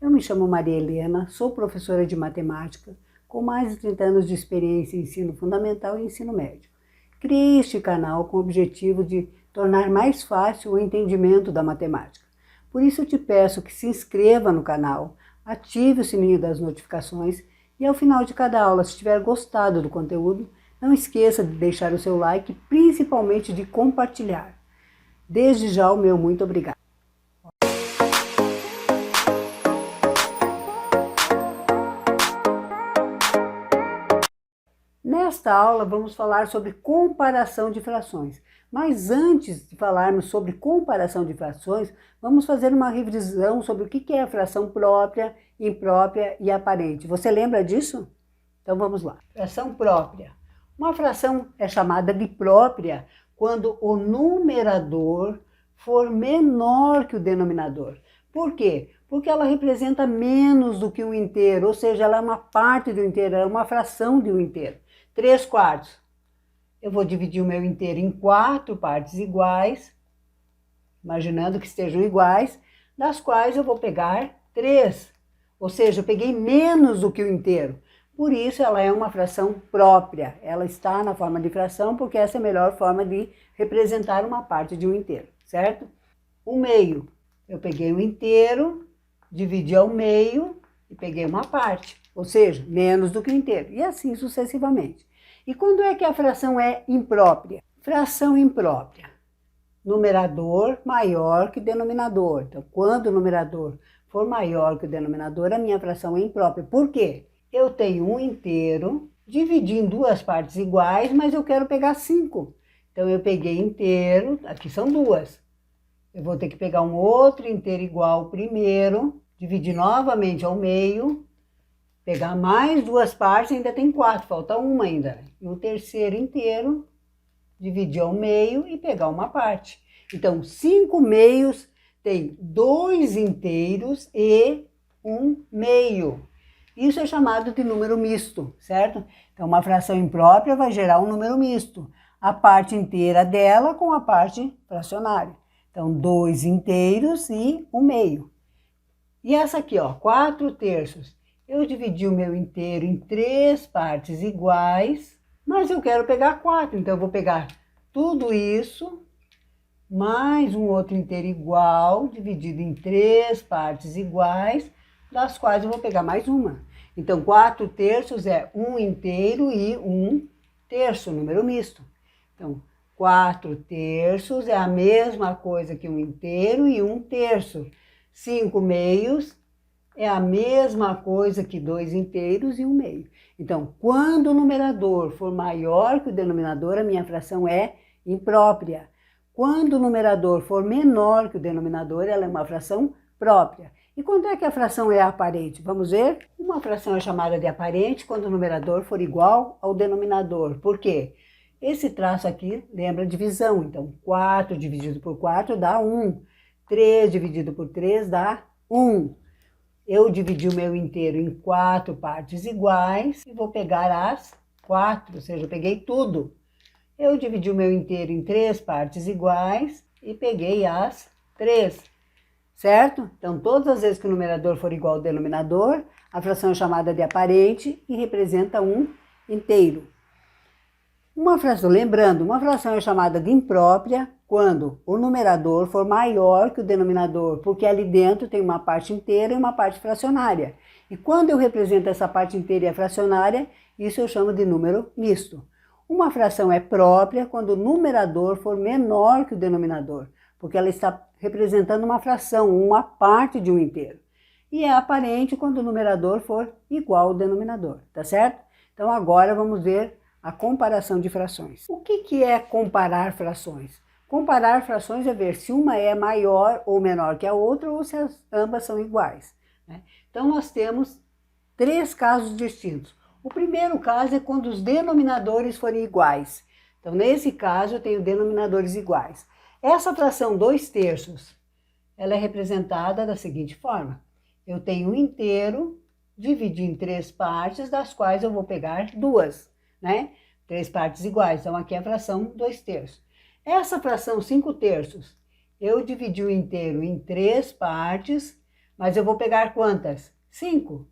Eu me chamo Maria Helena, sou professora de matemática, com mais de 30 anos de experiência em ensino fundamental e ensino médio. Criei este canal com o objetivo de tornar mais fácil o entendimento da matemática. Por isso eu te peço que se inscreva no canal, ative o sininho das notificações e ao final de cada aula, se tiver gostado do conteúdo, não esqueça de deixar o seu like e principalmente de compartilhar. Desde já o meu muito obrigado. Nesta aula vamos falar sobre comparação de frações, mas antes de falarmos sobre comparação de frações, vamos fazer uma revisão sobre o que é a fração própria, imprópria e aparente. Você lembra disso? Então vamos lá. Fração própria. Uma fração é chamada de própria quando o numerador for menor que o denominador. Por quê? Porque ela representa menos do que um inteiro, ou seja, ela é uma parte do inteiro, ela é uma fração de um inteiro. 3/4. Eu vou dividir o meu inteiro em 4 partes iguais, imaginando que estejam iguais, das quais eu vou pegar 3. Ou seja, eu peguei menos do que o inteiro. Por isso, ela é uma fração própria. Ela está na forma de fração, porque essa é a melhor forma de representar uma parte de um inteiro, certo? O meio. Eu peguei o inteiro, dividi ao meio e peguei uma parte. Ou seja, menos do que o inteiro, e assim sucessivamente. E quando é que a fração é imprópria? Fração imprópria. Numerador maior que denominador. Então, quando o numerador for maior que o denominador, a minha fração é imprópria. Por quê? Eu tenho um inteiro, dividi em 2 partes iguais, mas eu quero pegar 5. Então, eu peguei inteiro, aqui são 2. Eu vou ter que pegar um outro inteiro igual ao primeiro, dividir novamente ao meio, pegar mais 2 partes, ainda tem 4, falta uma ainda. E o terceiro inteiro, dividir ao meio e pegar uma parte. Então, 5 meios tem 2 inteiros e 1 meio. Isso é chamado de número misto, certo? Então, uma fração imprópria vai gerar um número misto. A parte inteira dela com a parte fracionária. Então, 2 inteiros e 1 meio. E essa aqui, ó, 4/3. Eu dividi o meu inteiro em 3 partes iguais, mas eu quero pegar 4, então eu vou pegar tudo isso, mais um outro inteiro igual, dividido em 3 partes iguais, das quais eu vou pegar mais uma. Então, 4/3 é 1 inteiro e 1 terço, número misto. Então, 4/3 é a mesma coisa que 1 inteiro e 1 terço. 5 meios é a mesma coisa que 2 inteiros e 1 meio. Então, quando o numerador for maior que o denominador, a minha fração é imprópria. Quando o numerador for menor que o denominador, ela é uma fração própria. E quando é que a fração é aparente? Vamos ver? Uma fração é chamada de aparente quando o numerador for igual ao denominador. Por quê? Esse traço aqui lembra divisão. Então, 4 dividido por 4 dá 1. 3 dividido por 3 dá 1. Eu dividi o meu inteiro em 4 partes iguais e vou pegar as 4, ou seja, eu peguei tudo. Eu dividi o meu inteiro em 3 partes iguais e peguei as 3, certo? Então, todas as vezes que o numerador for igual ao denominador, a fração é chamada de aparente e representa um inteiro. Lembrando, uma fração é chamada de imprópria quando o numerador for maior que o denominador, porque ali dentro tem uma parte inteira e uma parte fracionária. E quando eu represento essa parte inteira e a fracionária, isso eu chamo de número misto. Uma fração é própria quando o numerador for menor que o denominador, porque ela está representando uma fração, uma parte de um inteiro. E é aparente quando o numerador for igual ao denominador, tá certo? Então agora vamos ver a comparação de frações. O que é comparar frações? Comparar frações é ver se uma é maior ou menor que a outra ou se ambas são iguais, né? Então nós temos 3 casos distintos. O primeiro caso é quando os denominadores forem iguais. Então nesse caso eu tenho denominadores iguais. Essa fração 2/3, ela é representada da seguinte forma. Eu tenho um inteiro, dividi em 3 partes, das quais eu vou pegar 2. Né? 3 partes iguais, então aqui é a fração 2/3. Essa fração 5/3, eu dividi o inteiro em 3 partes, Mas eu vou pegar quantas? 5.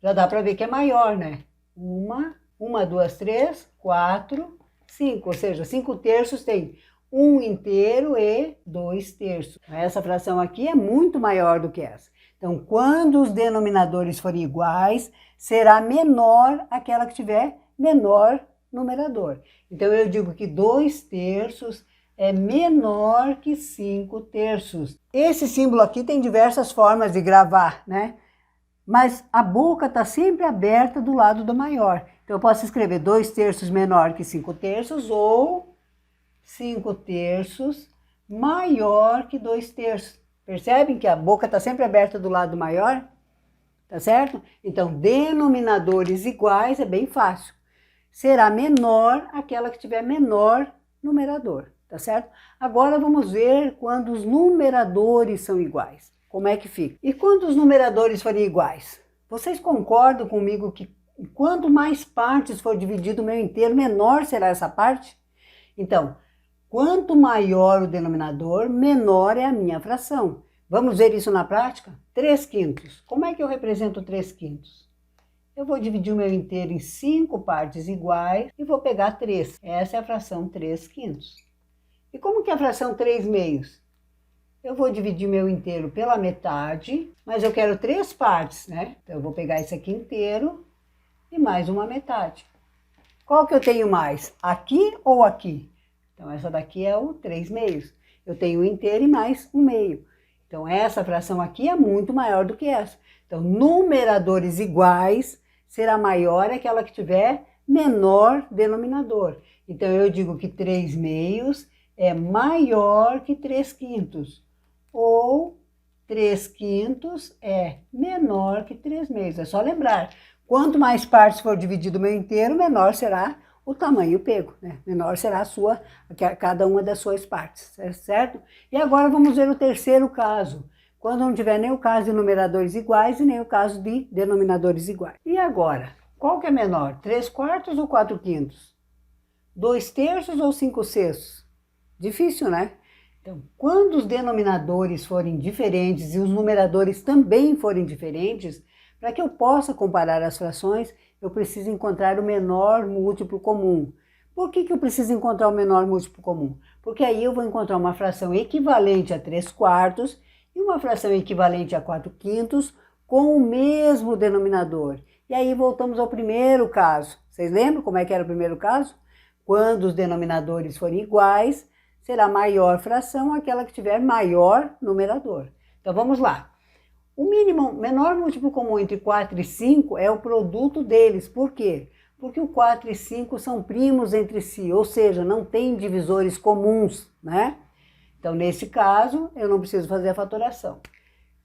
Já dá para ver que é maior, né? 1, 2, 3, 4, 5. Ou seja, 5 terços tem 1 inteiro e 2 terços. Essa fração aqui é muito maior do que essa. Então, quando os denominadores forem iguais, será menor aquela que tiver menor numerador. Então, eu digo que 2 terços é menor que 5 terços. Esse símbolo aqui tem diversas formas de gravar, né? Mas a boca está sempre aberta do lado do maior. Então, eu posso escrever 2 terços menor que 5 terços ou 5 terços maior que 2 terços. Percebem que a boca está sempre aberta do lado maior? Tá certo? Então, denominadores iguais é bem fácil. Será menor aquela que tiver menor numerador, tá certo? Agora vamos ver quando os numeradores são iguais. Como é que fica? E quando os numeradores forem iguais? Vocês concordam comigo que quanto mais partes for dividido o meu inteiro, menor será essa parte? Então, quanto maior o denominador, menor é a minha fração. Vamos ver isso na prática? 3 quintos. Como é que eu represento 3 quintos? Eu vou dividir o meu inteiro em 5 partes iguais e vou pegar 3. Essa é a fração 3 quintos. E como que é a fração 3 meios? Eu vou dividir meu inteiro pela metade, mas eu quero 3 partes, né? Então eu vou pegar esse aqui inteiro e mais uma metade. Qual que eu tenho mais? Aqui ou aqui? Então, essa daqui é o 3 meios. Eu tenho o inteiro e mais um meio. Então, essa fração aqui é muito maior do que essa. Então, numeradores iguais será maior aquela que tiver menor denominador. Então, eu digo que 3 meios é maior que 3 quintos. Ou 3 quintos é menor que 3 meios. É só lembrar. Quanto mais partes for dividido o meu inteiro, menor será o tamanho pego, né? Menor será cada uma das suas partes, certo? E agora vamos ver o terceiro caso, quando não tiver nem o caso de numeradores iguais e nem o caso de denominadores iguais. E agora, qual que é menor, 3 quartos ou 4 quintos? 2 terços ou 5 sextos? Difícil, né? Então, quando os denominadores forem diferentes e os numeradores também forem diferentes, para que eu possa comparar as frações, eu preciso encontrar o menor múltiplo comum. Por que eu preciso encontrar o menor múltiplo comum? Porque aí eu vou encontrar uma fração equivalente a 3 quartos e uma fração equivalente a 4 quintos com o mesmo denominador. E aí voltamos ao primeiro caso. Vocês lembram como é que era o primeiro caso? Quando os denominadores forem iguais, será maior fração aquela que tiver maior numerador. Então vamos lá. O menor múltiplo comum entre 4 e 5 é o produto deles. Por quê? Porque o 4 e 5 são primos entre si, ou seja, não tem divisores comuns, né? Então, nesse caso, eu não preciso fazer a fatoração.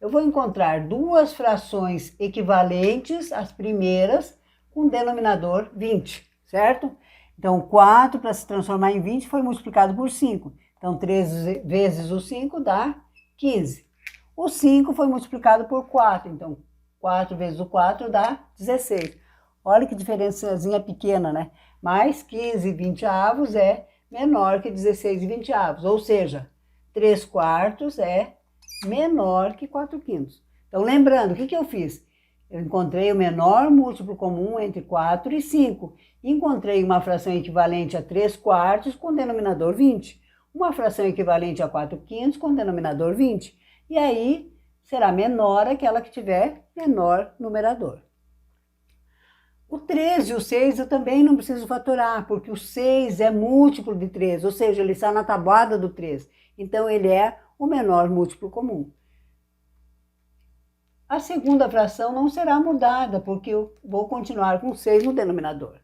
Eu vou encontrar duas frações equivalentes, as primeiras, com denominador 20, certo? Então, 4 para se transformar em 20 foi multiplicado por 5. Então, 3 vezes o 5 dá 15. O 5 foi multiplicado por 4, então 4 vezes o 4 dá 16. Olha que diferençazinha pequena, né? Mas 15 20avos é menor que 16 20avos, ou seja, 3 quartos é menor que 4 quintos. Então, lembrando, o que eu fiz? Eu encontrei o menor múltiplo comum entre 4 e 5. Encontrei uma fração equivalente a 3 quartos com denominador 20. Uma fração equivalente a 4 quintos com denominador 20. E aí, será menor aquela que tiver menor numerador. O 3 e o 6 eu também não preciso fatorar, porque o 6 é múltiplo de 3, ou seja, ele está na tabuada do 3. Então, ele é o menor múltiplo comum. A segunda fração não será mudada, porque eu vou continuar com 6 no denominador.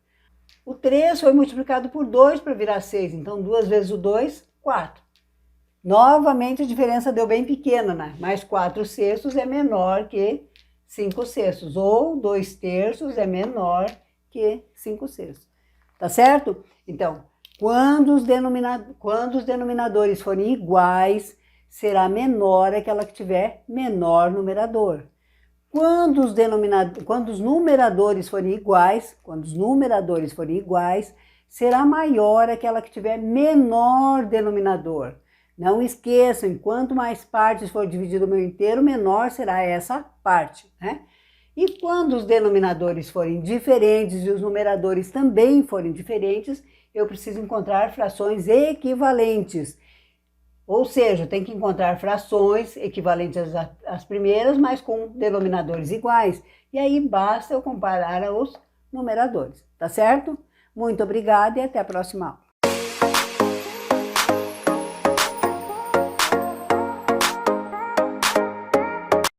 O 3 foi multiplicado por 2 para virar 6, então 2 vezes o 2, 4. Novamente, a diferença deu bem pequena, né? Mas 4 sextos é menor que 5 sextos, ou 2 terços é menor que 5 sextos. Tá certo? Então, quando os denominadores forem iguais, será menor aquela que tiver menor numerador. Quando os numeradores forem iguais, será maior aquela que tiver menor denominador. Não esqueçam, quanto mais partes for dividido o meu inteiro, menor será essa parte, né? E quando os denominadores forem diferentes e os numeradores também forem diferentes, eu preciso encontrar frações equivalentes. Ou seja, tem que encontrar frações equivalentes às primeiras, mas com denominadores iguais. E aí basta eu comparar os numeradores, tá certo? Muito obrigada e até a próxima aula.